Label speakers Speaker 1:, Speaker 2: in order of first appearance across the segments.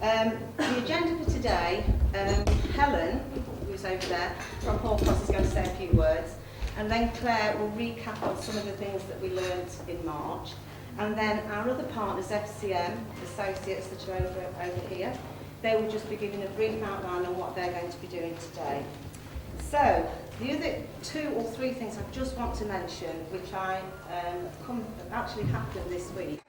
Speaker 1: The agenda for today, Helen, who's over there, from Hoar is going to say a few words, and then Claire will recap on some of the things that we learned in March, and then our other partners, FCM, associates that are over here, they will just be giving a brief outline on what they're going to be doing today. So, the other 2 or 3 things I just want to mention, which actually happened this week.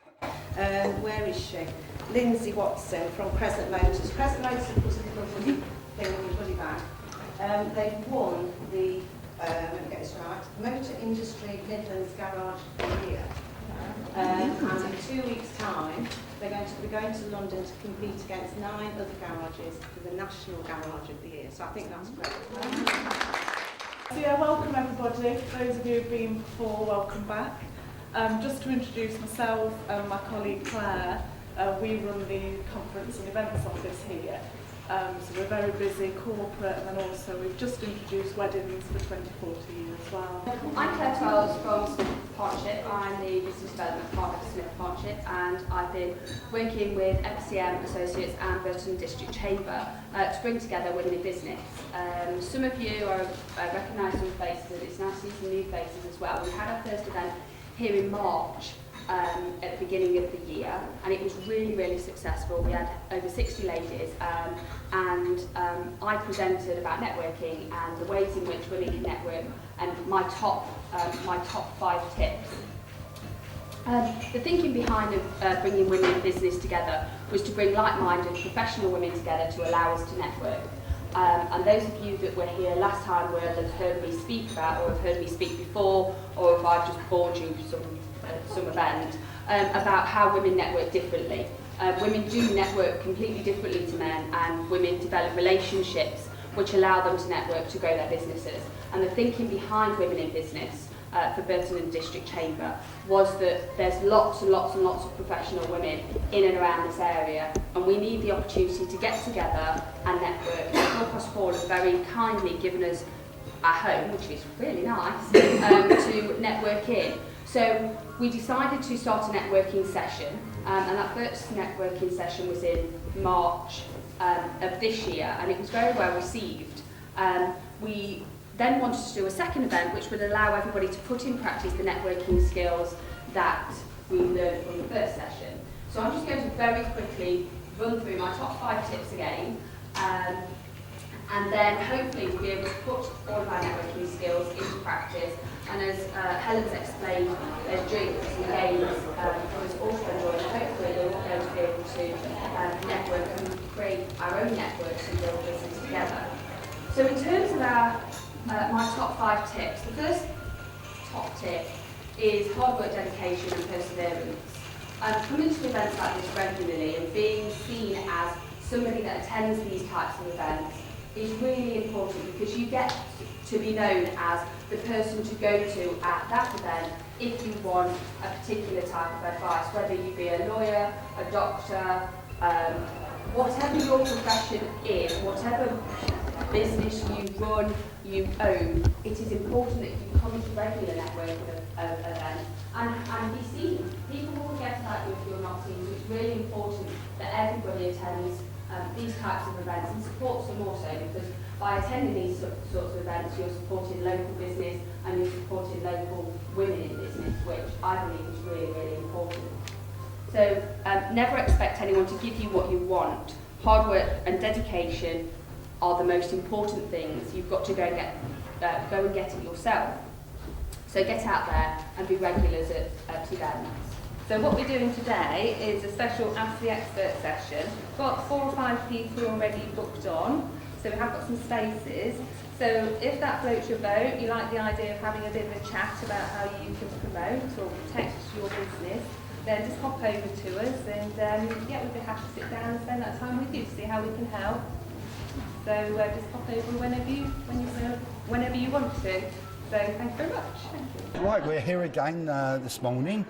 Speaker 1: Where is she? Lindsay Watson from Crescent Motors. Crescent Motors put a little hoodie thing on your hoodie bag. They've won the, let me get this right, Motor Industry Midlands Garage of the Year. And in 2 weeks' time, they're going to be going to London to compete against 9 other garages for the National Garage of the Year. So I think that's great.
Speaker 2: So yeah, welcome everybody. Those of you who've been before, welcome back. Just to introduce myself and my colleague Claire, we run the conference and events office here. So we're very busy, corporate, and then also we've just introduced weddings for 2014 as well.
Speaker 3: I'm Claire Charles from Smith Partnership. I'm the Business Development Partner for Smith Partnership, and I've been working with FCM Associates and Burton District Chamber to bring together Women in Business. Some of you are recognise some faces, and it's nice to see some new faces as well. We had our first event here in March at the beginning of the year, and it was really successful. We had over 60 ladies, and I presented about networking and the ways in which women can network, and my top 5 tips. The thinking behind bringing women in business together was to bring like-minded professional women together to allow us to network. And those of you that were here last time will have heard me speak about, or have heard me speak before, or if I've just bored you some event, about how women network differently. Women do network completely differently to men, and women develop relationships which allow them to network to grow their businesses. And the thinking behind Women in Business for Burton and District Chamber was that there's lots of professional women in and around this area, and we need the opportunity to get together and network. Hoar Hall have very kindly given us our home, which is really nice, to network in. So we decided to start a networking session, and that first networking session was in March of this year, and it was very well received. We then wanted to do a second event which would allow everybody to put in practice the networking skills that we learned from the first session. So I'm just going to very quickly run through my top 5 tips again, and then hopefully we'll be able to put all of our networking skills into practice. And as Helen's explained, there's drinks and games for us all to enjoy, and hopefully we're all going to be able to network and create our own networks and build business together. So in terms of my top 5 tips, the first top tip is hard work, dedication and perseverance. Coming to events like this regularly and being seen as somebody that attends these types of events is really important, because you get to be known as the person to go to at that event if you want a particular type of advice, whether you be a lawyer, a doctor, whatever your profession is, whatever business you run, you own, it is important that you come to regular networking events and be seen. People will get about you if you're not seen, so it's really important that everybody attends these types of events and supports them also, because by attending these sorts of events you're supporting local business and you're supporting local women in business, which I believe is really important. So never expect anyone to give you what you want. Hard work and dedication are the most important things. You've got to go and get it yourself. So get out there and be regulars at events.
Speaker 1: So what we're doing today is a special Ask the Expert session. We've got 4 or 5 people already booked on, so we have got some spaces. So if that floats your boat, you like the idea of having a bit of a chat about how you can promote or protect your business, then just hop over to us, and yeah, we'd be happy to sit down and spend that time with you to see how we can help. So just hop over whenever you want to. So thank you very much. Thank you.
Speaker 4: Right, we're here again this morning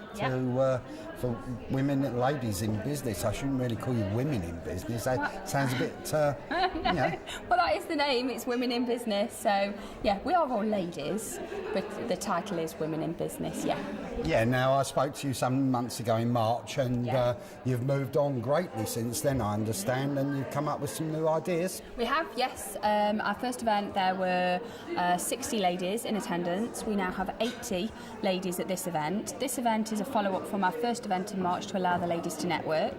Speaker 4: for women and ladies in business. I shouldn't really call you women in business. That sounds a bit, you know.
Speaker 5: Well, that is the name. It's Women in Business. So, yeah, we are all ladies, but the title is Women in Business, yeah.
Speaker 4: Yeah, now I spoke to you some months ago in March, and you've moved on greatly since then, I understand, and you've come up with some new ideas.
Speaker 5: We have, yes. Our first event, there were 60 ladies in attendance. We now have 80 ladies at this event. This event is a follow-up from our first event in March to allow the ladies to network.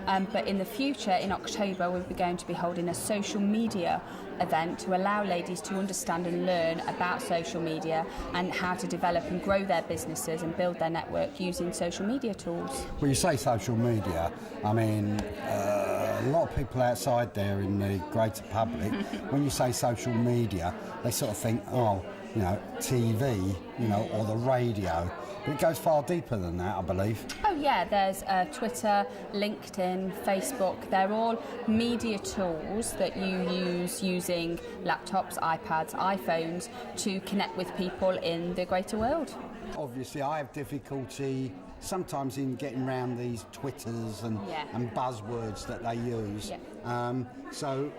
Speaker 5: But in the future, in October, we'll be going to be holding a social media event to allow ladies to understand and learn about social media and how to develop and grow their businesses and build their network using social media tools.
Speaker 4: Well, you say social media, I mean, a lot of people outside there in the greater public, when you say social media, they sort of think, oh, you know, TV, you know, or the radio. But it goes far deeper than that, I believe.
Speaker 5: Oh yeah, there's Twitter, LinkedIn, Facebook. They're all media tools that you use using laptops, iPads, iPhones to connect with people in the greater world.
Speaker 4: Obviously, I have difficulty sometimes in getting around these Twitters and buzzwords that they use. So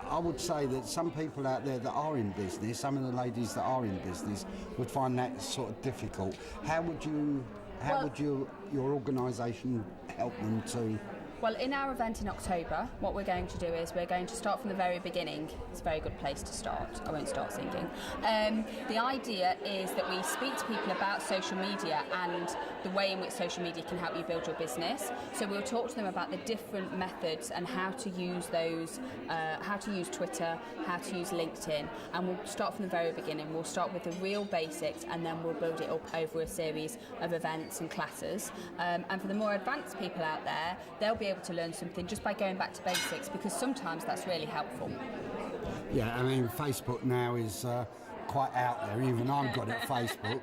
Speaker 4: I would say that some people out there that are in business, some of the ladies that are in business, would find that sort of difficult. How would your organisation help them to?
Speaker 5: Well, in our event in October, what we're going to do is we're going to start from the very beginning. It's a very good place to start. I won't start singing. The idea is that we speak to people about social media and the way in which social media can help you build your business. So we'll talk to them about the different methods and how to use those, how to use Twitter, how to use LinkedIn, and we'll start from the very beginning. We'll start with the real basics and then we'll build it up over a series of events and classes. And for the more advanced people out there, they'll be able to learn something just by going back to basics, because sometimes that's really helpful.
Speaker 4: Yeah, I mean, Facebook now is quite out there. Even I've got it Facebook.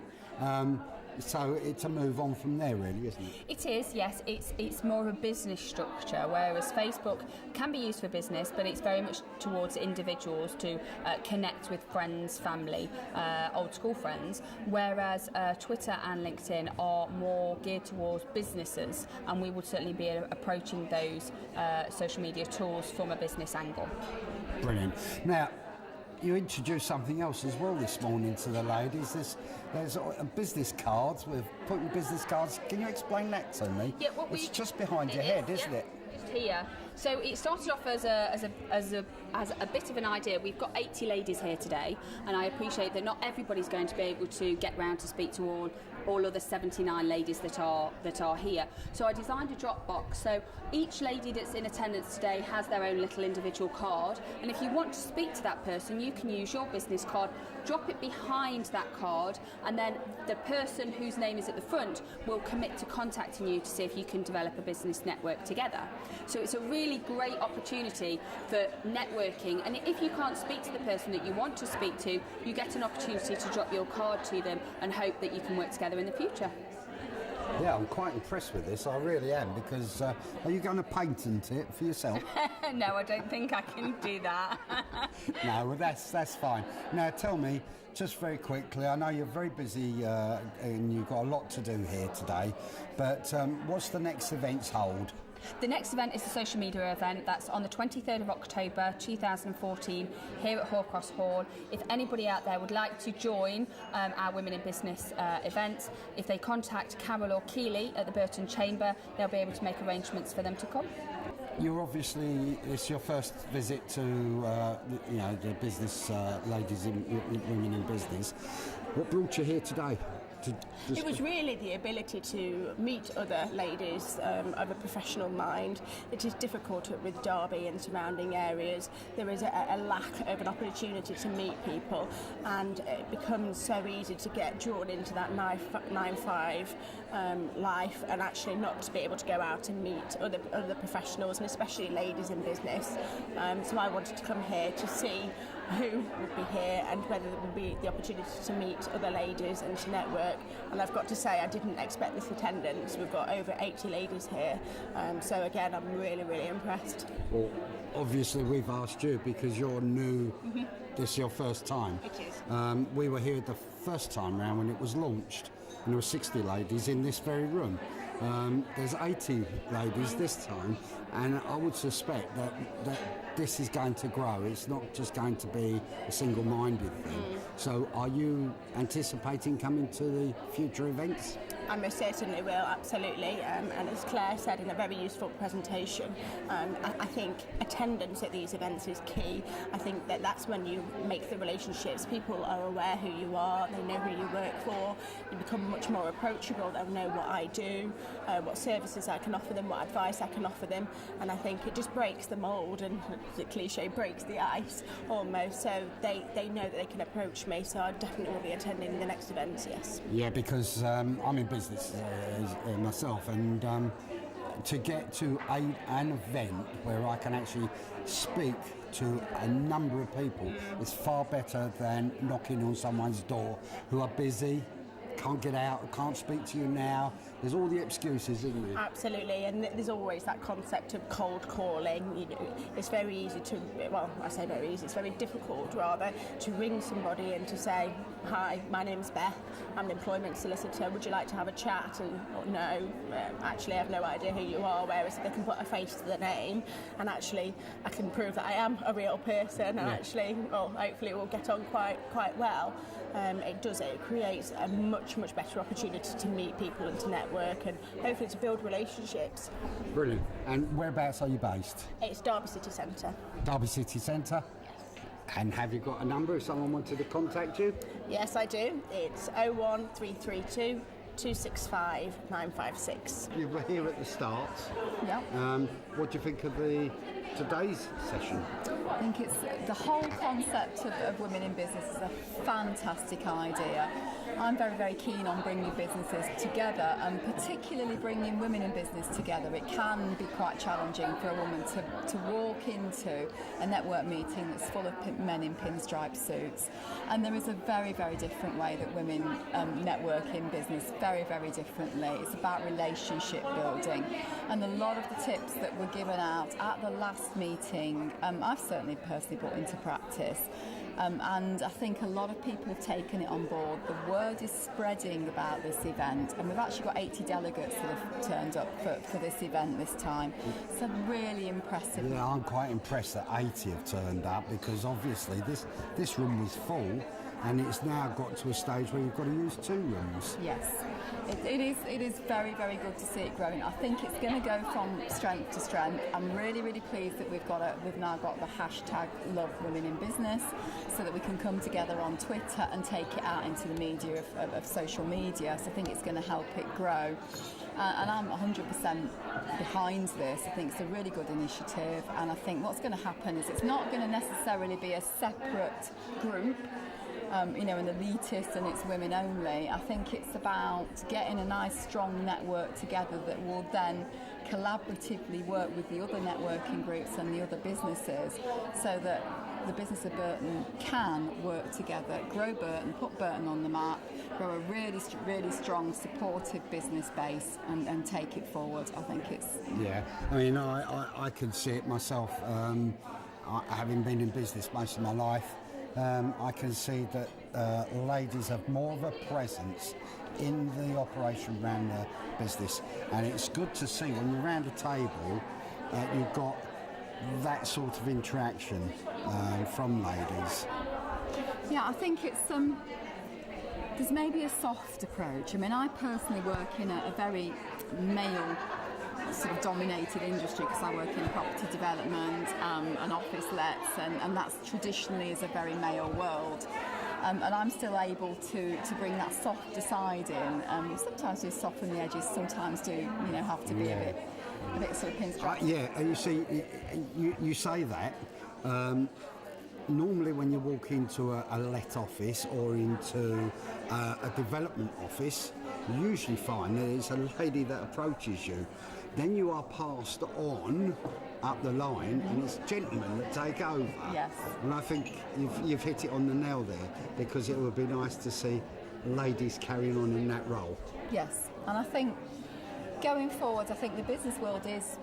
Speaker 4: So it's a move on from there, really, isn't it?
Speaker 5: It is, yes. It's more of a business structure, whereas Facebook can be used for business, but it's very much towards individuals to connect with friends, family, old school friends, whereas Twitter and LinkedIn are more geared towards businesses, and we would certainly be approaching those social media tools from a business angle.
Speaker 4: Brilliant. Now, you introduced something else as well this morning to the ladies. There's business cards. We're putting business cards. Can you explain that to me?
Speaker 5: Yeah,
Speaker 4: it's just behind your head, isn't it?
Speaker 5: Just here. So it started off as a bit of an idea. We've got 80 ladies here today, and I appreciate that not everybody's going to be able to get round to speak to all other 79 ladies that are here. So I designed a drop box. So each lady that's in attendance today has their own little individual card, and if you want to speak to that person, you can use your business card, drop it behind that card, and then the person whose name is at the front will commit to contacting you to see if you can develop a business network together. So it's a really great opportunity for networking, and if you can't speak to the person that you want to speak to, you get an opportunity to drop your card to them and hope that you can work together in the future.
Speaker 4: Yeah, I'm quite impressed with this, I really am, because are you going to patent it for yourself?
Speaker 5: No, I don't think I can do that.
Speaker 4: No, well that's fine. Now tell me, just very quickly, I know you're very busy and you've got a lot to do here today, but what's the next events hold?
Speaker 5: The next event is the social media event. That's on the 23rd of October 2014 here at Hoar. If anybody out there would like to join our Women in Business events, if they contact Carol or Keeley at the Burton Chamber, they'll be able to make arrangements for them to come.
Speaker 4: You're obviously, it's your first visit to the business ladies in Women in Business. What brought you here today?
Speaker 6: It was really the ability to meet other ladies of a professional mind. It is difficult with Derby and surrounding areas. There is a lack of an opportunity to meet people, and it becomes so easy to get drawn into that 9-5 life and actually not to be able to go out and meet other professionals, and especially ladies in business. So I wanted to come here to see who would be here and whether there would be the opportunity to meet other ladies and to network. And I've got to say, I didn't expect this attendance. We've got over 80 ladies here, so again, I'm really, really impressed.
Speaker 4: Well, obviously we've asked you because you're new. This is your first time.
Speaker 6: It is.
Speaker 4: We were here the first time round when it was launched, and there were 60 ladies in this very room. There's 80 ladies this time, and I would suspect that this is going to grow. It's not just going to be a single-minded thing. So are you anticipating coming to the future events?
Speaker 6: I most certainly will, absolutely. And as Claire said in a very useful presentation, I think attendance at these events is key. I think that that's when you make the relationships. People are aware who you are, they know who you work for, you become much more approachable, they'll know what I do, what services I can offer them, what advice I can offer them, and I think it just breaks the mould, and the cliche, breaks the ice almost, so they know that they can approach me, so I definitely will be attending the next event, yes.
Speaker 4: Yeah, because I'm in business myself, and to get to an event where I can actually speak to a number of people is far better than knocking on someone's door who are busy, can't get out, can't speak to you now. There's all the excuses, isn't there?
Speaker 6: Absolutely, and there's always that concept of cold calling. You know, it's very easy to, well, I say very easy, it's very difficult rather to ring somebody and to say, hi, my name's Beth, I'm an employment solicitor, would you like to have a chat? And no, actually I have no idea who you are, whereas if they can put a face to the name and actually I can prove that I am a real person and actually, well, hopefully we'll get on quite well. It creates a much better opportunity to meet people and to network and hopefully to build relationships.
Speaker 4: Brilliant. And whereabouts are you based?
Speaker 6: It's Derby City Centre.
Speaker 4: Derby City Centre? And have you got a number if someone wanted to contact you?
Speaker 6: Yes, I do. It's 01332 265 956.
Speaker 4: You were here at the start.
Speaker 7: Yeah.
Speaker 4: What do you think of today's session?
Speaker 7: I think it's the whole concept of women in business is a fantastic idea. I'm very keen on bringing businesses together, and particularly bringing women in business together. It can be quite challenging for a woman to walk into a network meeting that's full of men in pinstripe suits, and there is a very different way that women network in business, very differently. It's about relationship building, and a lot of the tips that were given out at the last meeting I've certainly personally put into practice. And I think a lot of people have taken it on board. The word is spreading about this event, and we've actually got 80 delegates that have turned up for this event this time. So really impressive.
Speaker 4: Yeah, I'm quite impressed that 80 have turned up, because obviously this room was full, and it's now got to a stage where you've got to use 2 rooms.
Speaker 7: Yes, it is very good to see it growing. I think it's going to go from strength to strength. I'm really pleased that we've now got the hashtag Love Women in Business, so that we can come together on Twitter and take it out into the media of social media. So I think it's going to help it grow. And I'm 100% behind this. I think it's a really good initiative, and I think what's going to happen is it's not going to necessarily be a separate group, an elitist and it's women only. I think it's about getting a nice strong network together that will then collaboratively work with the other networking groups and the other businesses, so that the business of Burton can work together, grow Burton, put Burton on the map, grow a really strong supportive business base and take it forward. I think it's...
Speaker 4: Yeah, I mean, I can see it myself, having been in business most of my life. I can see that ladies have more of a presence in the operation around the business, and it's good to see when you're around a table you've got that sort of interaction from ladies.
Speaker 7: Yeah, I think it's there's maybe a soft approach. I mean, I personally work in a very male sort of dominated industry, because I work in property development and office lets, and that's traditionally is a very male world. And I'm still able to bring that softer side in. Sometimes do soften the edges, sometimes do have to be a bit sort of pinstripe.
Speaker 4: Yeah, you see, you say that. Normally when you walk into a let office or into a development office, you usually find that it's a lady that approaches you. Then you are passed on up the line, and it's gentlemen that take over.
Speaker 7: Yes.
Speaker 4: And I think you've hit it on the nail there, because it would be nice to see ladies carrying on in that role.
Speaker 7: Yes, and I think going forward, I think the business world is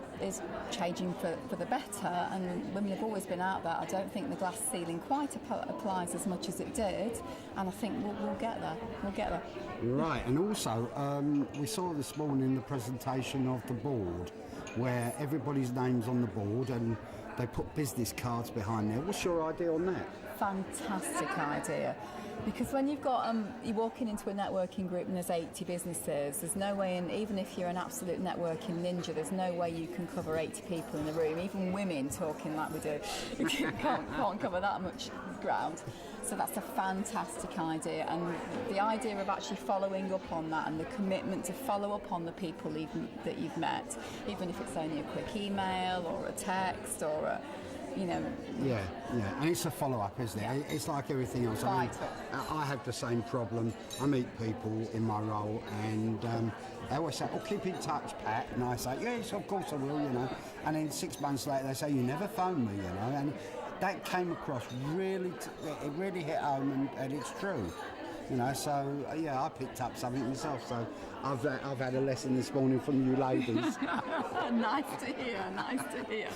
Speaker 7: changing for the better, and women have always been out there. I don't think the glass ceiling quite applies as much as it did, and I think we'll get there. We'll get there.
Speaker 4: Right, and also we saw this morning the presentation of the board, where everybody's name's on the board, and they put business cards behind there. What's your idea on that?
Speaker 7: Fantastic idea. Because when you've got, you're walking into a networking group and there's 80 businesses, there's no way, and even if you're an absolute networking ninja, there's no way you can cover 80 people in a room, even women talking like we do. You can't cover that much ground. So that's a fantastic idea, and the idea of actually following up on that and the commitment to follow up on the people that you've met, even if it's only a quick email or a text or a, you know.
Speaker 4: Yeah, and it's a follow-up, isn't it?
Speaker 7: Yeah.
Speaker 4: It's like everything else. I mean, I have the same problem. I meet people in my role, and they always say, "Oh, keep in touch, Pat," and I say, "Yes, of course I will," you know. And then 6 months later, they say, "You never phone me," you know. And that came across really, it really hit home, and it's true. You know, so I picked up something myself. So I've had a lesson this morning from you ladies.
Speaker 7: Nice to hear.